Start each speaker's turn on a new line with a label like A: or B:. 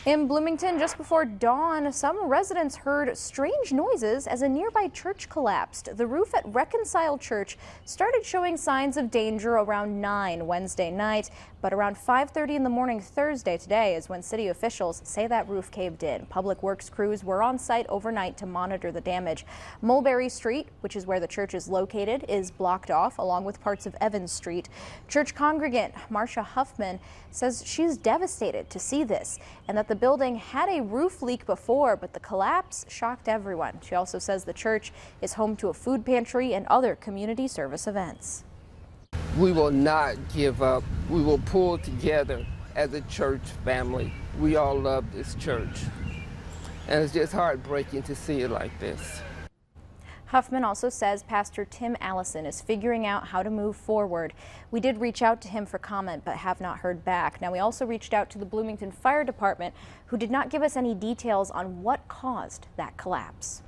A: In Bloomington, just before dawn, some residents heard strange noises as a nearby church collapsed. The roof at Reconcile Church started showing signs of danger around 9 Wednesday night, but around 5:30 in the morning Thursday today is when city officials say that roof caved in. Public Works crews were on site overnight to monitor the damage. Mulberry Street, which is where the church is located, is blocked off, along with parts of Evans Street. Church congregant Marcia Huffman says she's devastated to see this and that the building had a roof leak before, but the collapse shocked everyone. She also says the church is home to a food pantry and other community service events.
B: We will not give up. We will pull together as a church family. We all love this church, and it's just heartbreaking to see it like this.
A: Huffman also says Pastor Tim Allison is figuring out how to move forward. We did reach out to him for comment, but have not heard back. Now, we also reached out to the Bloomington Fire Department, who did not give us any details on what caused that collapse.